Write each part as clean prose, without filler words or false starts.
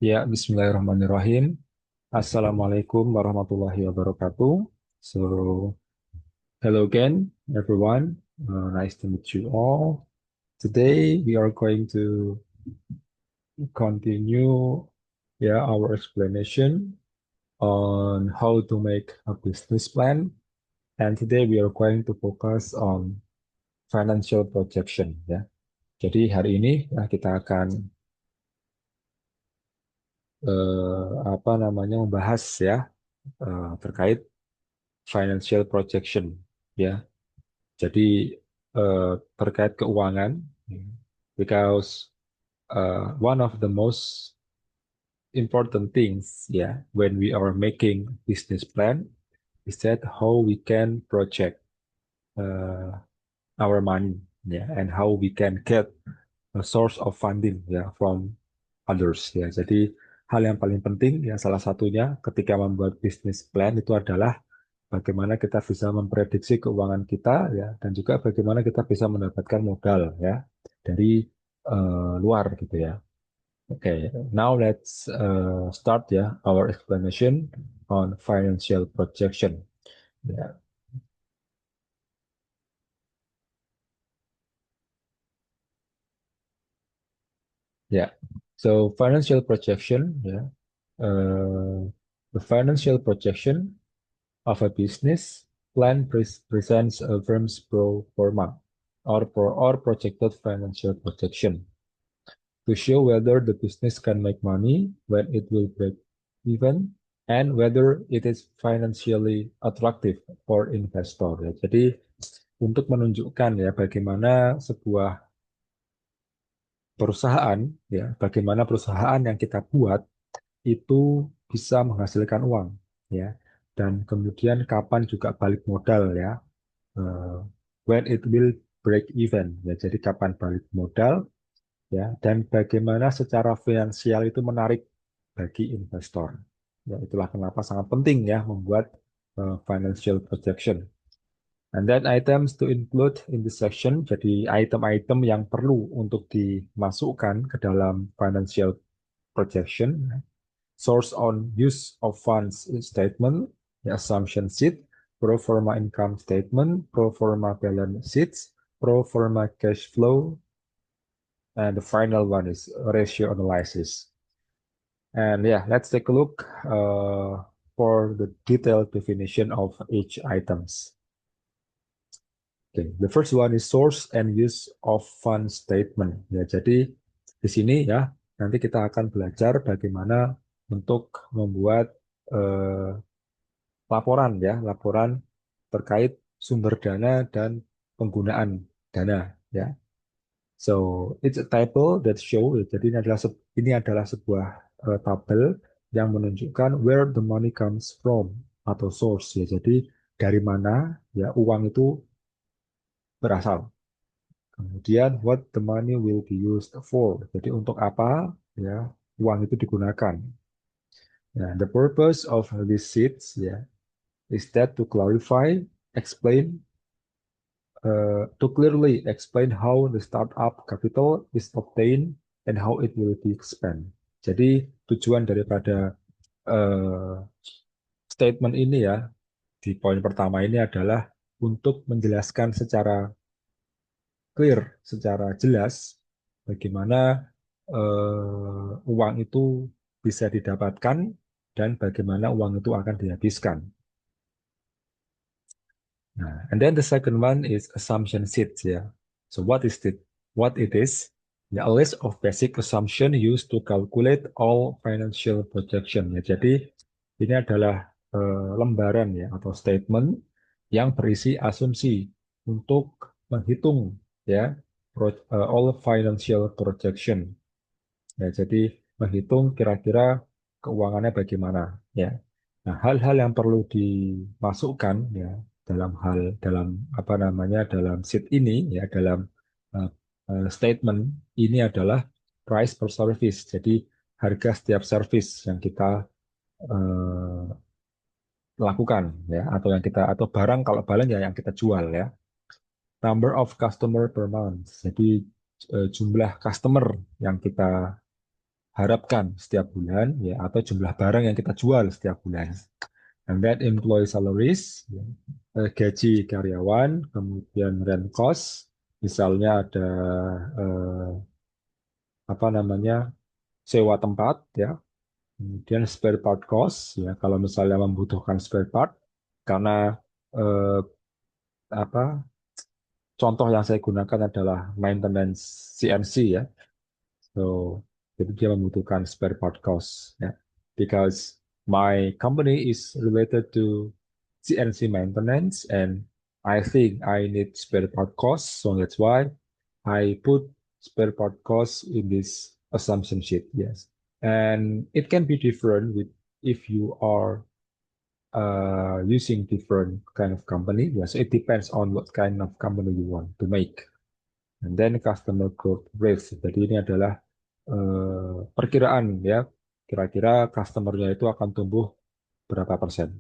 Ya, Bismillahirrahmanirrahim. Assalamualaikum warahmatullahi wabarakatuh. So, hello again, everyone. Nice to meet you all. Today, we are going to continue, our explanation on how to make a business plan. And today, we are going to focus on financial projection. Ya, jadi hari ini kita akan membahas terkait financial projection. Ya, jadi terkait keuangan, because one of the most important things, when we are making business plan, is that how we can project uh, our money, and how we can get a source of funding, from others, ya. Jadi hal yang paling penting, salah satunya ketika membuat business plan itu adalah bagaimana kita bisa memprediksi keuangan kita, dan juga bagaimana kita bisa mendapatkan modal, dari luar gitu ya. Oke, now let's start our explanation on financial projection. Ya, ya. So financial projection, uh, the financial projection of a business plan presents a firm's pro forma or projected financial projection to show whether the business can make money, when it will break even, and whether it is financially attractive for investor. Ya. Jadi untuk menunjukkan bagaimana sebuah perusahaan, bagaimana perusahaan yang kita buat itu bisa menghasilkan uang, ya, dan kemudian kapan juga balik modal, eh, when it will break even, ya, jadi kapan balik modal, dan bagaimana secara finansial itu menarik bagi investor. Ya, itulah kenapa sangat penting membuat financial projection. And then items to include in this section, jadi item-item yang perlu untuk dimasukkan ke dalam financial projection. Source on use of funds statement, the assumption sheet, pro forma income statement, pro forma balance sheets, pro forma cash flow, and the final one is ratio analysis. And let's take a look for the detailed definition of each items. Okay, the first one is source and use of fund statement. Ya, jadi di sini nanti kita akan belajar bagaimana untuk membuat eh, laporan terkait sumber dana dan penggunaan dana, ya. So it's a table that show, jadi ini adalah sebuah tabel yang menunjukkan where the money comes from atau source, ya. Jadi dari mana uang itu berasal. Kemudian what the money will be used for. Jadi untuk apa uang itu digunakan. Nah, the purpose of these sheets is that to clarify, explain, to clearly explain how the startup capital is obtained and how it will be spent. Jadi tujuan daripada eh, statement ini di poin pertama ini adalah untuk menjelaskan secara clear, secara jelas bagaimana uang itu bisa didapatkan dan bagaimana uang itu akan dihabiskan. Nah, and then the second one is assumption sheet, ya. So what is it? What it is? A list of basic assumption used to calculate all financial projection. Ya, jadi ini adalah lembaran atau statement yang berisi asumsi untuk menghitung all financial projection. Ya, jadi menghitung kira-kira keuangannya bagaimana, ya. Nah, hal-hal yang perlu dimasukkan dalam apa namanya dalam sheet ini, dalam uh, statement ini adalah price per service. Jadi harga setiap service yang kita uh, lakukan, atau yang kita atau barang, kalau barang yang kita jual, ya. Number of customer per month. Jadi jumlah customer yang kita harapkan setiap bulan ya atau jumlah barang yang kita jual setiap bulan. And then employee salaries, ya, gaji karyawan, kemudian rent cost, misalnya ada eh, apa namanya sewa tempat ya, kemudian spare part cost ya kalau misalnya membutuhkan spare part karena eh, apa contoh yang saya gunakan adalah maintenance CNC ya. So, jadi dia membutuhkan spare part cost, ya. Because my company is related to CNC maintenance and I think I need spare part cost, so that's why I put spare part cost in this assumption sheet, yes. And it can be different with if you are using different kind of company, yes. It depends on what kind of company you want to make. And then customer growth rates. Jadi ini adalah perkiraan ya, kira-kira customer-nya itu akan tumbuh berapa persen.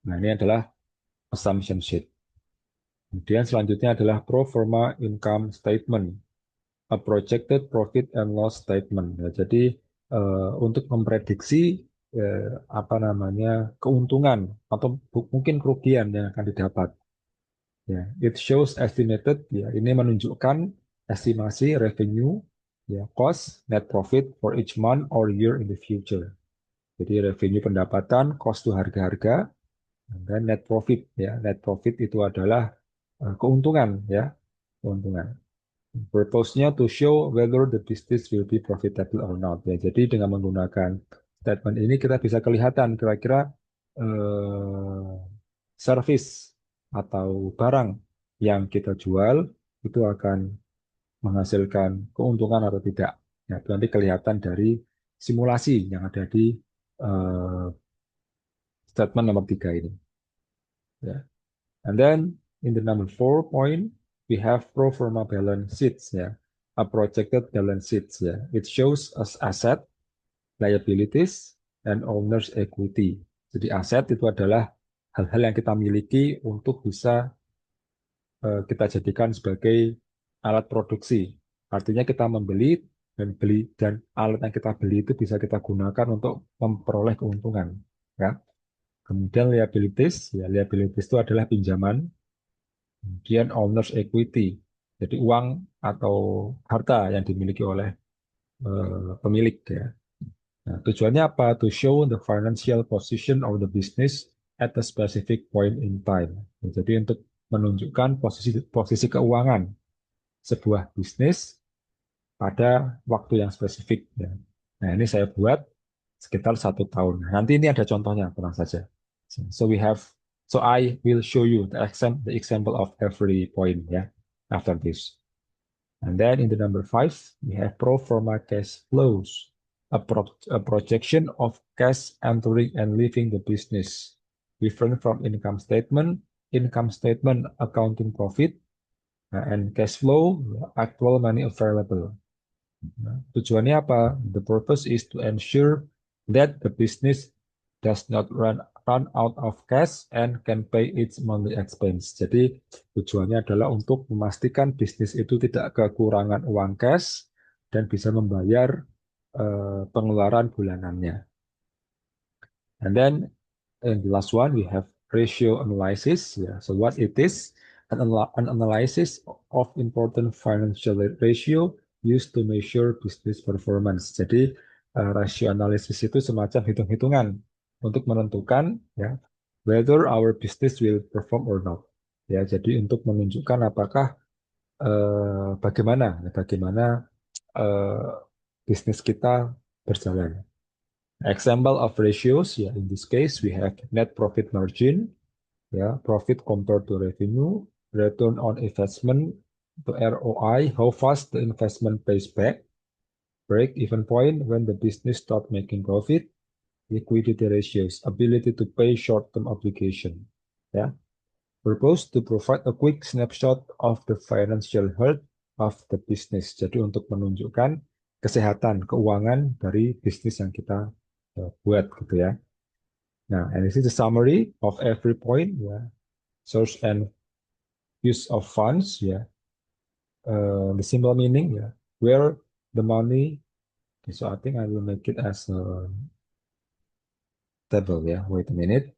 Nah, ini adalah assumption sheet. Kemudian selanjutnya adalah pro forma income statement, a projected profit and loss statement. Ya, jadi untuk memprediksi apa namanya keuntungan atau mungkin kerugian yang akan didapat. Ya, it shows estimated. Ya, ini menunjukkan estimasi revenue, ya, cost, net profit for each month or year in the future. Jadi revenue pendapatan, cost to harga-harga, dan net profit. Ya, net profit itu adalah keuntungan, ya, keuntungan. Purpose-nya to show whether the business will be profitable or not. Ya, jadi dengan menggunakan statement ini kita bisa kelihatan kira-kira service atau barang yang kita jual itu akan menghasilkan keuntungan atau tidak. Ya, itu nanti kelihatan dari simulasi yang ada di eh, statement nomor 3 ini. Ya. And then in the number 4 point, we have pro forma balance sheets. Ya. A projected balance sheets. Ya. It shows us asset, liabilities, and owner's equity. Jadi aset itu adalah hal-hal yang kita miliki untuk bisa kita jadikan sebagai alat produksi. Artinya kita membeli dan alat yang kita beli itu bisa kita gunakan untuk memperoleh keuntungan. Ya. Kemudian liabilities, ya liabilities itu adalah pinjaman. Kemudian owner's equity, jadi uang atau harta yang dimiliki oleh pemilik ya. Nah, tujuannya apa? To show the financial position of the business at a specific point in time. Ya, jadi untuk menunjukkan posisi posisi keuangan sebuah bisnis pada waktu yang spesifik. Ya. Nah, ini saya buat sekitar 1 tahun. Nanti ini ada contohnya, tenang saja. So we have, so I will show you the example of every point, ya, after this. And then in the number 5, we have pro forma cash flows, a projection of cash entering and leaving the business, different from income statement, accounting profit, and cash flow, actual money available. Nah, tujuannya apa? The purpose is to ensure that the business does not run out of cash and can pay its monthly expense. Jadi tujuannya adalah untuk memastikan bisnis itu tidak kekurangan uang cash dan bisa membayar pengeluaran bulanannya. And then in the last one, we have ratio analysis. Yeah. So what it is, an analysis of important financial ratio used to measure business performance. Jadi ratio analysis itu semacam hitung-hitungan untuk menentukan ya whether our business will perform or not. Ya, jadi untuk menunjukkan apakah bagaimana eh, bisnis kita berjalan. Example of ratios, yeah, in this case we have net profit margin, yeah, profit compared to revenue, return on investment, the ROI, how fast the investment pays back, break-even point when the business stop making profit, liquidity ratios, ability to pay short-term obligation, yeah. Purpose to provide a quick snapshot of the financial health of the business. Jadi untuk menunjukkan kesehatan keuangan dari bisnis yang kita buat gitu ya. Nah, and this is a summary of every point, ya. Source and use of funds, ya. The simple meaning, ya. Where the money So I think I will make it as a table. Yeah, wait a minute.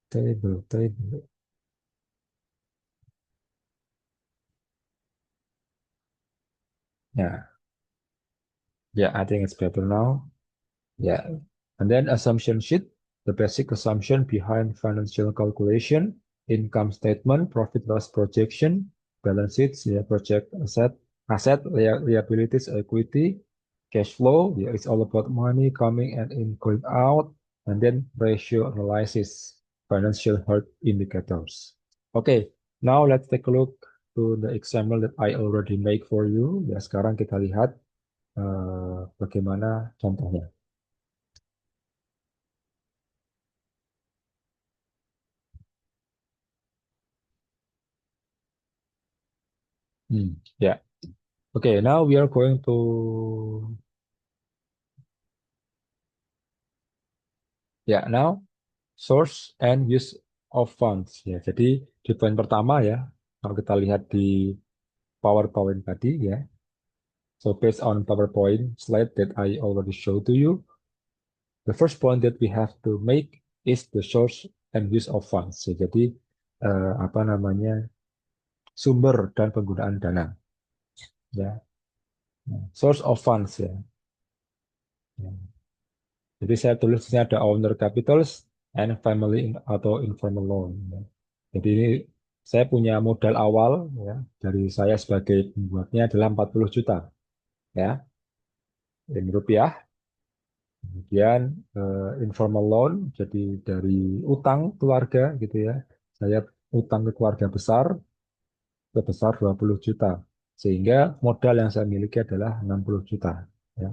Table. Yeah, yeah, I think it's better now. Yeah. And then assumption sheet, the basic assumption behind financial calculation, income statement, profit loss projection, balance sheets, yeah, project liabilities, equity, cash flow, yeah, it's all about money coming and in going out, and then ratio analysis, financial health indicators. Okay, now let's take a look to the example that I already make for you. Ya, sekarang kita lihat bagaimana contohnya. Yeah. Okay, now we are going to now source and use of funds. Ya, jadi di poin pertama ya, kalau kita lihat di PowerPoint tadi ya. So based on PowerPoint slide that I already showed to you, the first point that we have to make is the source and use of funds. Ya, jadi apa namanya sumber dan penggunaan dana. Ya, source of funds ya. Ya. Jadi saya tulis di sini ada owner capitals and family atau informal loan. Ya. Jadi ini saya punya modal awal ya dari saya sebagai pembuatnya adalah 40 juta ya in rupiah. Kemudian informal loan jadi dari utang keluarga gitu ya. Saya utang ke keluarga besar sebesar 20 juta. Sehingga modal yang saya miliki adalah 60 juta ya.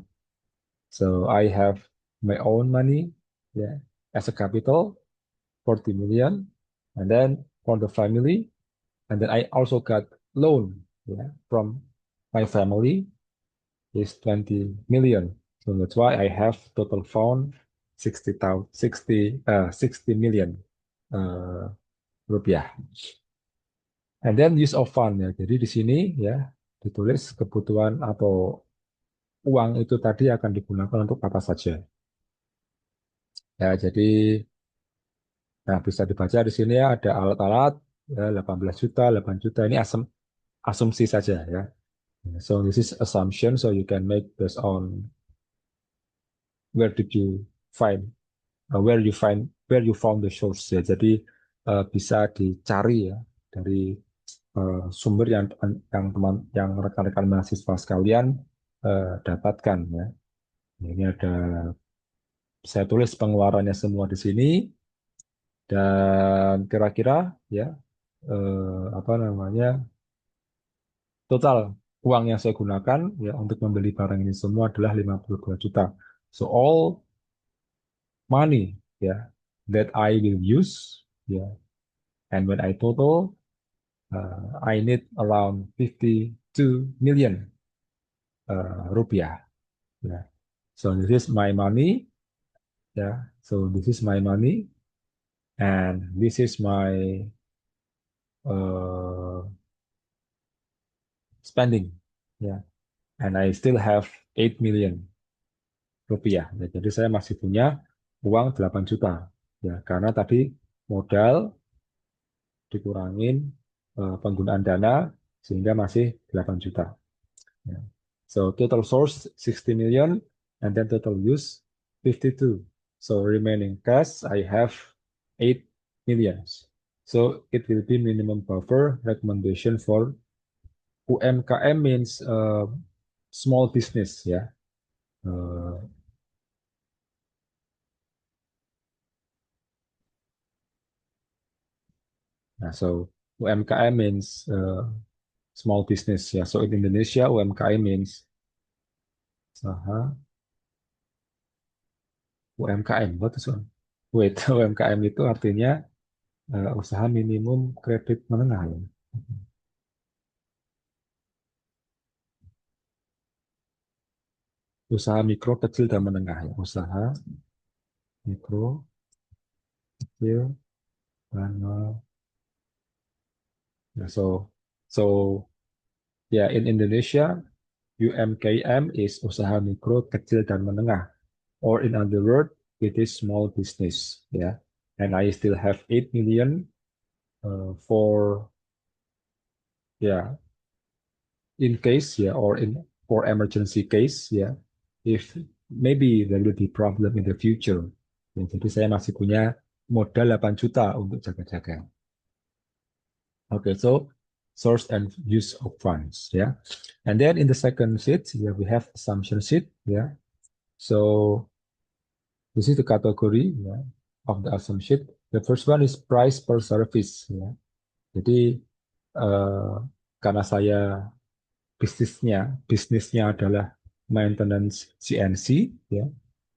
So I have my own money yeah, as a capital 40 million. And then for the family, and then I also got loan yeah, from my family is 20 million. So that's why I have total fund 60 million uh, rupiah. And then use of fund ya. Jadi di sini ya ditulis kebutuhan atau uang itu tadi akan digunakan untuk apa saja. Ya, jadi nah, bisa dibaca di sini ya ada alat-alat ya, 18 juta, 8 juta. Ini asumsi saja ya. So this is assumption, so you can make based on where did you find, where you found the source ya. Jadi bisa dicari ya dari sumber yang rekan-rekan mahasiswa sekalian dapatkan ya. Ini ada saya tulis pengeluarannya semua di sini dan kira-kira ya apa namanya total uang yang saya gunakan ya untuk membeli barang ini semua adalah 52 juta. So all money ya that I will use ya and when I total I need around 52 million rupiah ya. So this is my money ya. So this is my money and this is my uh, spending ya. And I still have 8 million rupiah. Ya, jadi saya masih punya uang 8 juta. Ya, karena tadi modal dikurangin penggunaan dana sehingga masih 8 juta. Ya. So total source 60 million and then total use 52. So remaining cash I have 8 million. So it will be minimum buffer recommendation for UMKM means small business ya. Uh, so UMKM means small business ya. So in Indonesia UMKM means UMKM. What is one? Wait, UMKM itu artinya usaha minimum kredit menengah ya. Usaha mikro kecil dan menengah ya. Usaha mikro kecil dan menengah. Nah, so ya in Indonesia UMKM is usaha mikro, kecil dan menengah. Or in other word, it is small business. Ya, and I still have 8 million for ya in case ya or in for emergency case ya if maybe there will be problem in the future. Ya, jadi saya masih punya modal 8 juta untuk jaga-jaga. Okay, so source and use of funds, yeah. And then in the second sheet, yeah, we have assumption sheet, yeah. So this is the category, yeah, of the assumption sheet. The first one is price per service, ya. Jadi eh, karena saya bisnisnya adalah maintenance CNC, ya.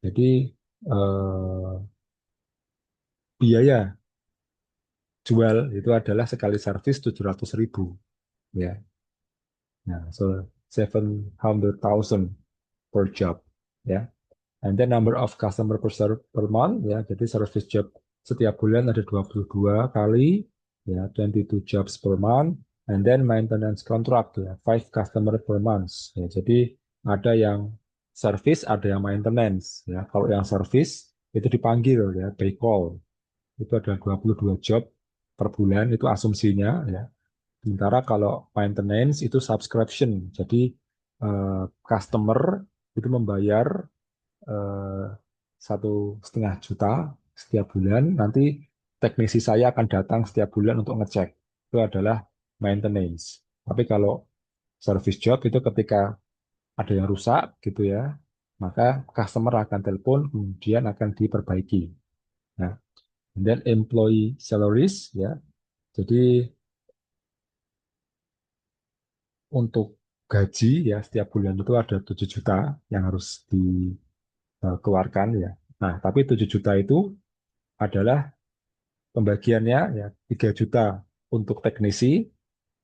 Jadi eh, biaya jual itu adalah sekali servis 700.000, ya. Nah, so 700,000 per job, ya. And then number of customer per month, ya. Jadi service job setiap bulan ada 22 kali, ya, 22 jobs per month. And then maintenance contract, ya, 5 customer per month. Ya, jadi ada yang service, ada yang maintenance, ya. Kalau yang service itu dipanggil, ya, by call. Itu ada 22 job per bulan, itu asumsinya, ya. Sementara kalau maintenance itu subscription, jadi customer itu membayar 1,5 juta setiap bulan. Nanti teknisi saya akan datang setiap bulan untuk ngecek. Itu adalah maintenance. Tapi kalau service job itu ketika ada yang rusak gitu ya, maka customer akan telepon kemudian akan diperbaiki. Nah, dan employee salaries ya. Jadi untuk gaji ya setiap bulan itu ada 7 juta yang harus dikeluarkan ya. Nah, tapi 7 juta itu adalah pembagiannya ya 3 juta untuk teknisi,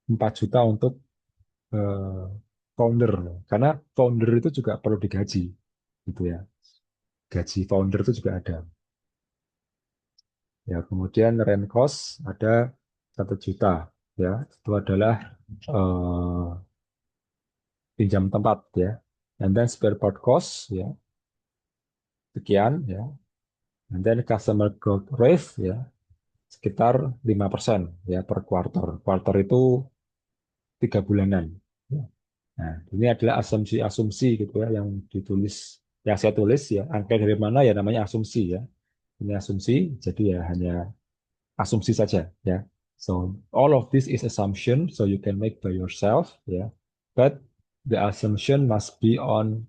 4 juta untuk eh, founder. Karena founder itu juga perlu digaji gitu ya. Gaji founder itu juga ada. Ya, kemudian rent cost ada 1 juta ya. Itu adalah eh, pinjam tempat ya. And then spare part cost ya sekian ya. And then customer growth rate ya sekitar 5% ya per quarter. Quarter itu 3 bulanan. Ya. Nah, ini adalah asumsi-asumsi gitu ya yang ditulis, yang saya tulis ya. Angka dari mana ya namanya asumsi ya. Ini asumsi, jadi ya hanya asumsi saja ya. So all of this is assumption, so you can make by yourself ya. But the assumption must be on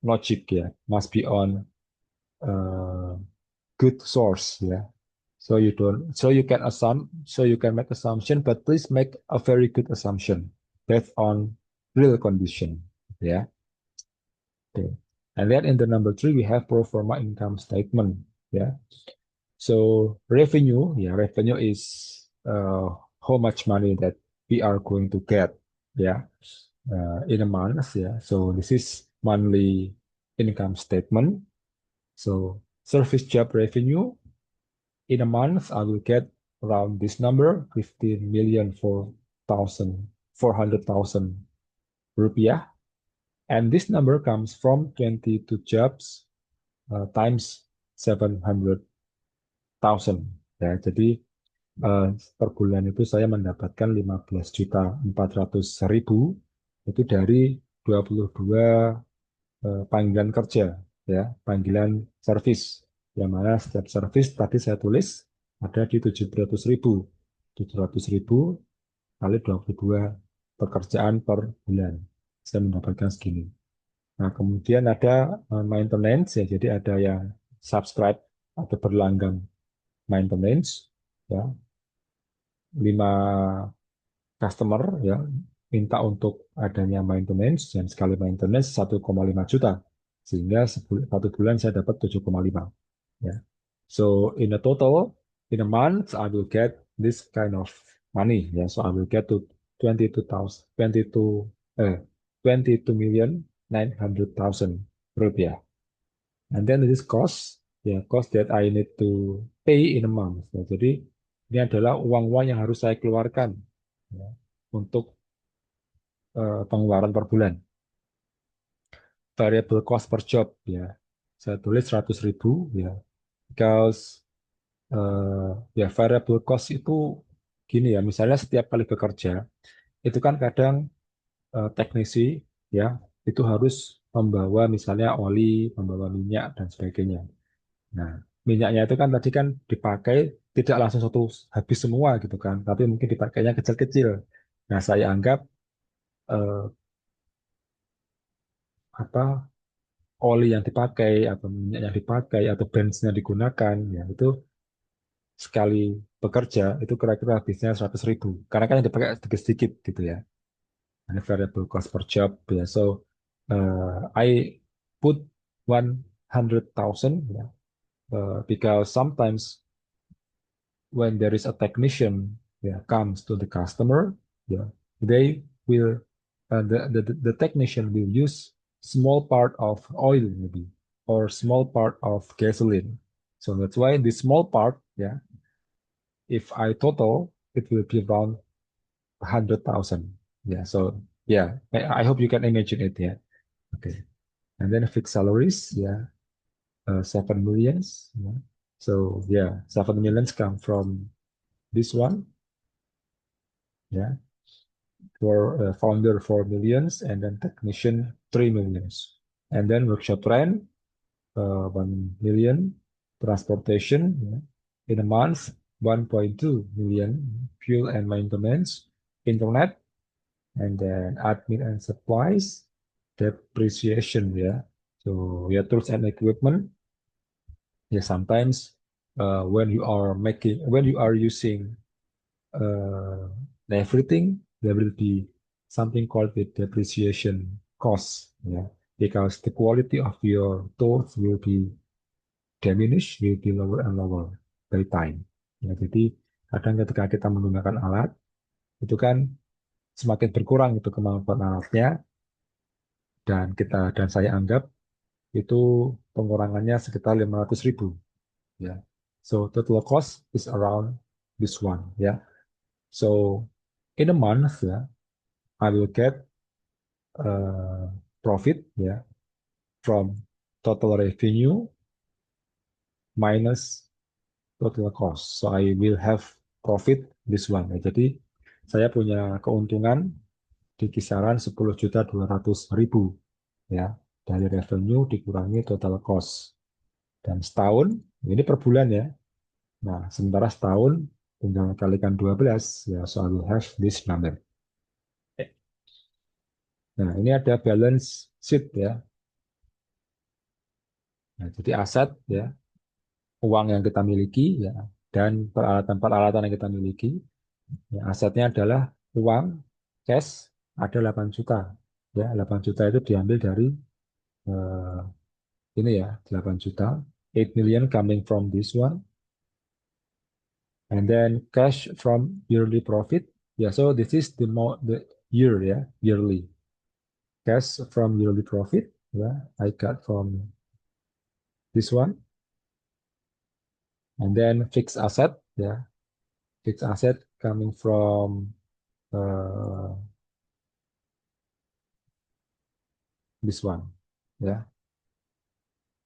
logic ya, must be on uh, good source ya. So you can assume, so you can make assumption, but please make a very good assumption based on real condition. Yeah. Okay. And then in the number three, we have pro forma income statement. Yeah. So revenue, yeah, revenue is how much money that we are going to get, yeah, in a month. Yeah. So this is monthly income statement. So service job revenue in a month, I will get around this number, 15 million 400,000 rupiah. And this number comes from 22 jobs times 700,000. Ya, jadi eh, per bulan itu saya mendapatkan 15.400.000 itu dari 22 panggilan kerja ya, panggilan servis. Yang mana setiap servis tadi saya tulis ada di 700.000. 700.000 kali 22 pekerjaan per bulan. Saya mendapatkan segini. Nah, kemudian ada maintenance ya, jadi ada yang subscribe atau berlangganan maintenance ya, 5 customer ya minta untuk adanya maintenance dan sekali maintenance 1,5 juta sehingga satu bulan saya dapat 7,5 ya. So in a total in a month I will get this kind of money ya. So I will get to 22,000 22 22 million 900,000 rupiah. And then this cost ya cost that I need to pay in a month. Ya, jadi Ini adalah uang-uang yang harus saya keluarkan ya, untuk pengeluaran per bulan. Variable cost per job ya. Saya tulis 100.000 ya. Because ya variable cost itu gini ya, misalnya setiap kali bekerja itu kan kadang teknisi ya itu harus membawa misalnya oli, membawa minyak dan sebagainya. Nah, minyaknya itu kan tadi kan dipakai tidak langsung satu habis semua gitu kan, tapi mungkin dipakainya kecil-kecil. Nah, saya anggap eh, apa oli yang dipakai atau minyak yang dipakai atau bensin yang digunakan ya itu sekali bekerja itu kira-kira habisnya 100.000 karena kan yang dipakai sedikit-sedikit gitu ya. And variable cost per job ya. So I put 100,000 ya, because sometimes when there is a technician yeah, comes to the customer, yeah, they will the technician will use small part of oil maybe or small part of gasoline. So that's why the small part, yeah, if I total, it will be around 100,000. Yeah. So yeah, I hope you can imagine it. Yeah. Okay. And then fixed salaries, yeah, 7 millions. Yeah. So yeah, 7 millions come from this one. Yeah. For founder 4 millions and then technician 3 millions. And then workshop rent 1 million, transportation yeah, in a month 1.2 million, fuel and maintenance, internet, and then admin and supplies, depreciation yeah. So yeah, tools and equipment. Yeah, sometimes when you are using uh, everything, there will be something called the depreciation cost, yeah, because the quality of your tools will be diminished, will be lower and lower by time. Ya, jadi kadang ketika kita menggunakan alat, itu kan semakin berkurang itu kemampuan alatnya, dan saya anggap itu pengurangannya sekitar 500.000, ya. So total cost is around this one, ya. So in a month, ya, I will get uh, profit ya from total revenue minus total cost. So I will have profit this one. Ya, jadi saya punya keuntungan di kisaran 10.200.000 ya dari revenue dikurangi total cost. Dan setahun ini per bulan ya. Nah, sementara setahun tinggal kalikan 12 ya, so I will have this number. Nah, ini ada balance sheet ya. Nah, jadi aset ya, uang yang kita miliki ya dan peralatan-peralatan yang kita miliki. Ya, asetnya adalah uang cash ada 8 juta. Ya, 8 juta itu diambil dari eh, ini ya, 8 juta. 8 million coming from this one and then cash from yearly profit. Ya, so this is the year ya, yearly. Cash from yearly profit ya, I got from this one and then fixed asset ya. Fixed asset coming from uh, this one, yeah,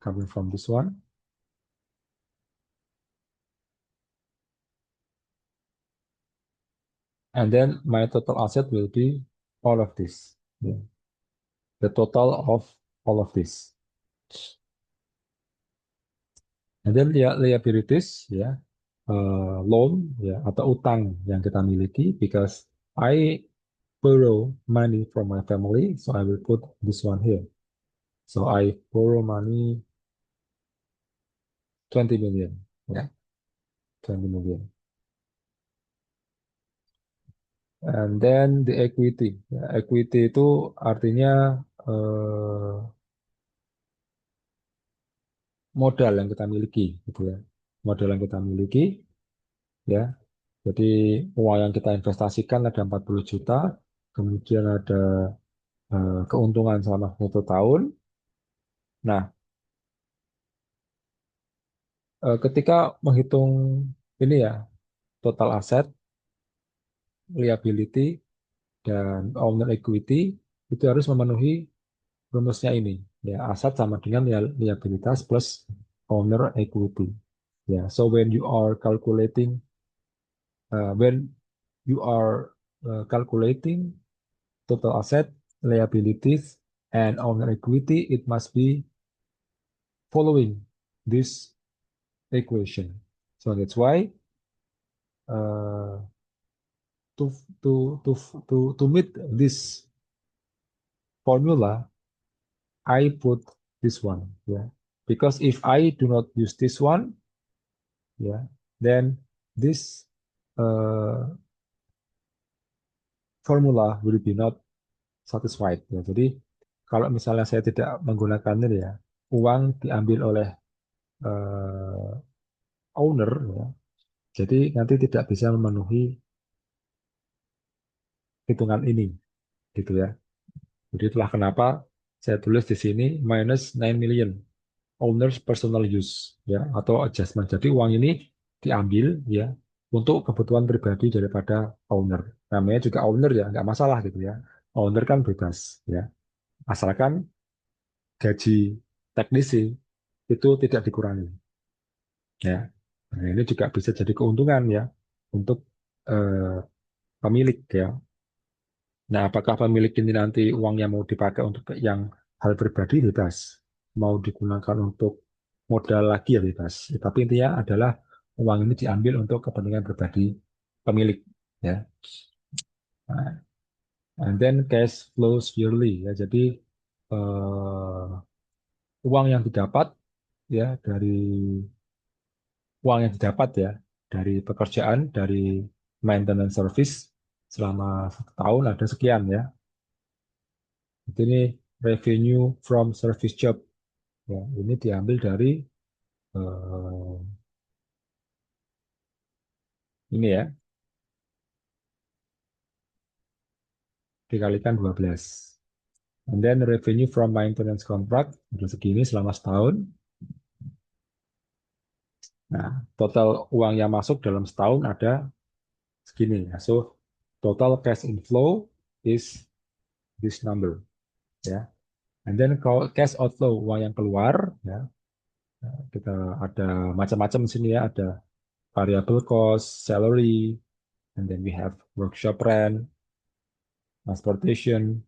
coming from this one, and then my total asset will be all of this, yeah, the total of all of this, and then liabilities, ya, loan, ya, atau utang yang kita miliki, because I borrow money from my family, so I will put this one here. So I borrow money 20 million, ya, 20 million. And then the equity. Ya, equity itu artinya eh, modal yang kita miliki, gitu ya. Modal yang kita miliki, ya. Jadi uang yang kita investasikan ada 40 juta, kemudian ada keuntungan selama 1 tahun. Nah, ketika menghitung ini ya, total asset, liability, dan owner equity itu harus memenuhi rumusnya ini. Ya, aset sama dengan liabilitas plus owner equity. Ya, so when you are calculating total asset, liabilities, and owner equity, it must be following this equation. So that's why uh, to to meet this formula, I put this one. Yeah, because if I do not use this one, yeah, then this uh, formula will be not satisfied. Ya, jadi kalau misalnya saya tidak menggunakan ini ya, uang diambil oleh eh, owner, ya, jadi nanti tidak bisa memenuhi hitungan ini, gitu ya. Jadi itulah kenapa saya tulis di sini minus 9 million owners personal use, ya, atau adjustment. Jadi uang ini diambil ya untuk kebutuhan pribadi daripada owner. Namanya juga owner ya, nggak masalah gitu ya. Owner kan bebas ya, asalkan gaji teknisi itu tidak dikurangi ya. Nah, ini juga bisa jadi keuntungan ya untuk eh, pemilik ya. Nah, apakah pemilik ini nanti uangnya mau dipakai untuk yang hal pribadi bebas, mau digunakan untuk modal lagi ya bebas. Ya, tapi intinya adalah uang ini diambil untuk kepentingan pribadi pemilik ya. Nah, and then cash flows yearly ya. Jadi uang yang didapat ya dari uang yang didapat ya dari pekerjaan, dari maintenance service selama 1 tahun ada sekian ya. Ini revenue from service job ya. Ini diambil dari eh, ini ya, dikalikan 12. And then revenue from maintenance contract ada segini selama setahun. Nah, total uang yang masuk dalam setahun ada segini ya. So total cash inflow is this number ya. And then kalau cash outflow uang yang keluar ya, kita ada macam-macam di sini ya, ada variable cost, salary, and then we have workshop rent, transportation,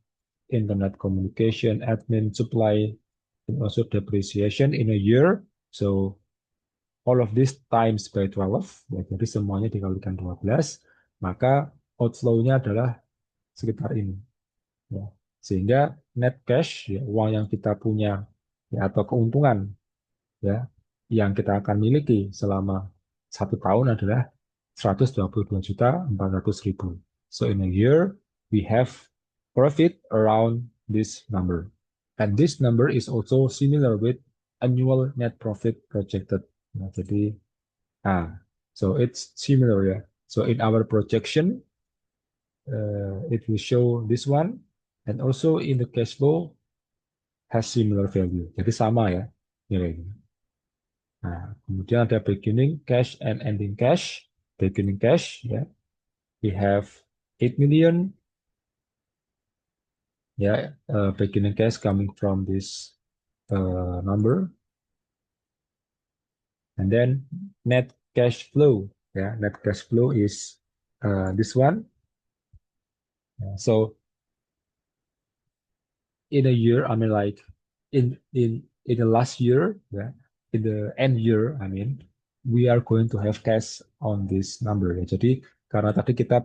internet communication, admin, supply, and also depreciation in a year. So all of this times by 12, ya, jadi semuanya dikalikan 12, maka outflow-nya adalah sekitar ini. Ya. Sehingga net cash, ya, uang yang kita punya ya, atau keuntungan ya yang kita akan miliki selama 1 tahun adalah 122.400.000. So in a year we have profit around this number. And this number is also similar with annual net profit projected. Nah, jadi so it's similar ya. So in our projection it will show this one and also in the cash flow has similar value. Jadi sama ya nilainya. Nah, kemudian ada beginning cash and ending cash. Beginning cash, ya, we have 8 million, ya, beginning cash coming from this number. And then net cash flow, ya, net cash flow is this one. So in a year, I mean like in the last year, yeah, in the end year, I mean, we are going to have cash on this number ya. Jadi karena tadi kita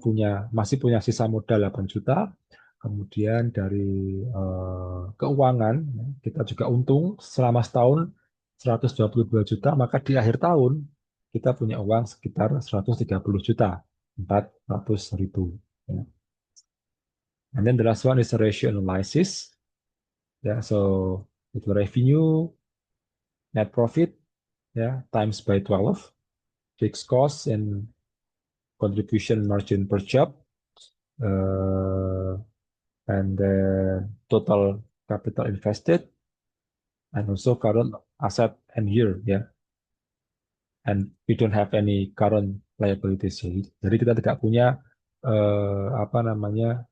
masih punya sisa modal 8 juta, kemudian dari keuangan ya, kita juga untung selama setahun 122 juta, maka di akhir tahun kita punya uang sekitar 130 juta 400 ribu. Ya. And then the last one is a ratio analysis. Ya, so itu revenue, net profit, ya, times by 12, fixed cost and contribution margin per job, uh, and then total capital invested, and also current asset and year, ya. And we don't have any current liabilities. Jadi kita tidak punya apa namanya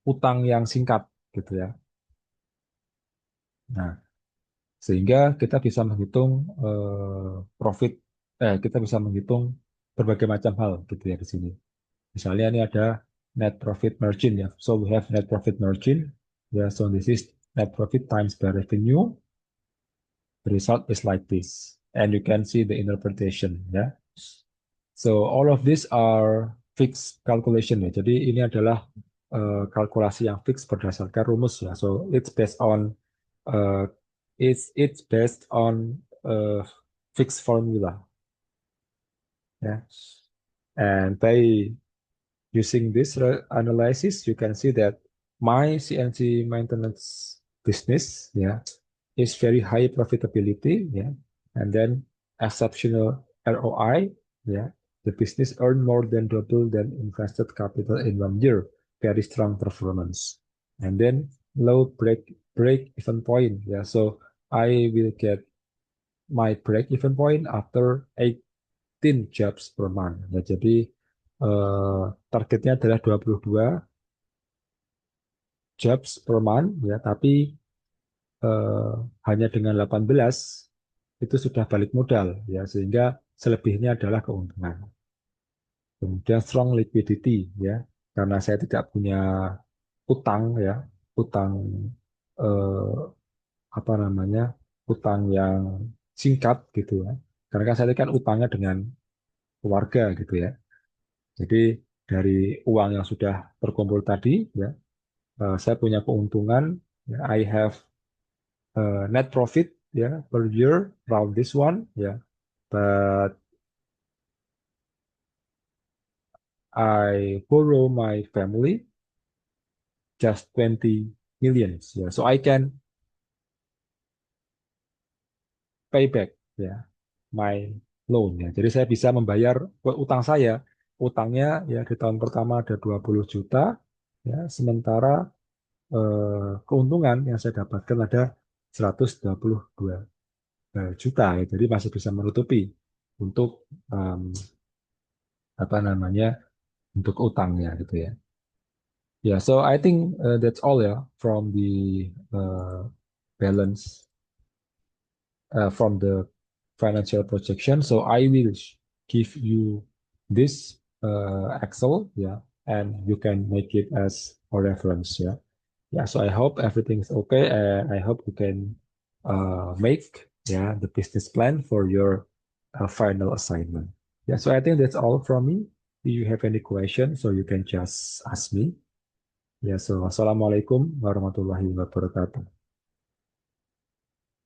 utang yang singkat gitu ya. Nah, sehingga kita bisa menghitung profit, kita bisa menghitung berbagai macam hal gitu ya di sini. Misalnya ini ada net profit margin ya. So we have net profit margin. Ya, so this is net profit times by revenue. The result is like this. And you can see the interpretation ya. So all of these are fixed calculation ya. Jadi ini adalah kalkulasi yang fix berdasarkan rumus ya. So uh, it's based on fixed formula ya. And by using this analysis, you can see that my CNC maintenance business, yeah, is very high profitability, yeah, and then exceptional ROI, yeah. The business earned more than double than invested capital in 1 year, very strong performance, and then low break even point, yeah. So I will get my break even point after 18 jobs per month. Ya, jadi targetnya adalah 22 jobs per month ya, tapi eh, hanya dengan 18 itu sudah balik modal ya, sehingga selebihnya adalah keuntungan. Kemudian strong liquidity ya, karena saya tidak punya utang ya, utang eh, apa namanya? Utang yang singkat gitu ya. Karena kan saya tadi kan utangnya dengan keluarga gitu ya. Jadi dari uang yang sudah terkumpul tadi, ya, saya punya keuntungan. Ya, I have net profit ya per year around this one, ya. But I borrow my family just 20 millions. Ya, so I can pay back ya my loan ya. Jadi saya bisa membayar utang saya. Utangnya ya di tahun pertama ada 20 juta, ya. Sementara keuntungan yang saya dapatkan ada 122 juta ya. Jadi masih bisa menutupi untuk em, apa namanya untuk utangnya gitu ya. Ya, so I think that's all ya from the balance from the financial projection. So I will give you this Excel, yeah, and you can make it as a reference, yeah. Yeah, so I hope everything is okay, and I hope you can make yeah the business plan for your final assignment. Yeah, so I think that's all from me. Do you have any questions? So you can just ask me. Yeah, so Assalamualaikum warahmatullahi wabarakatuh.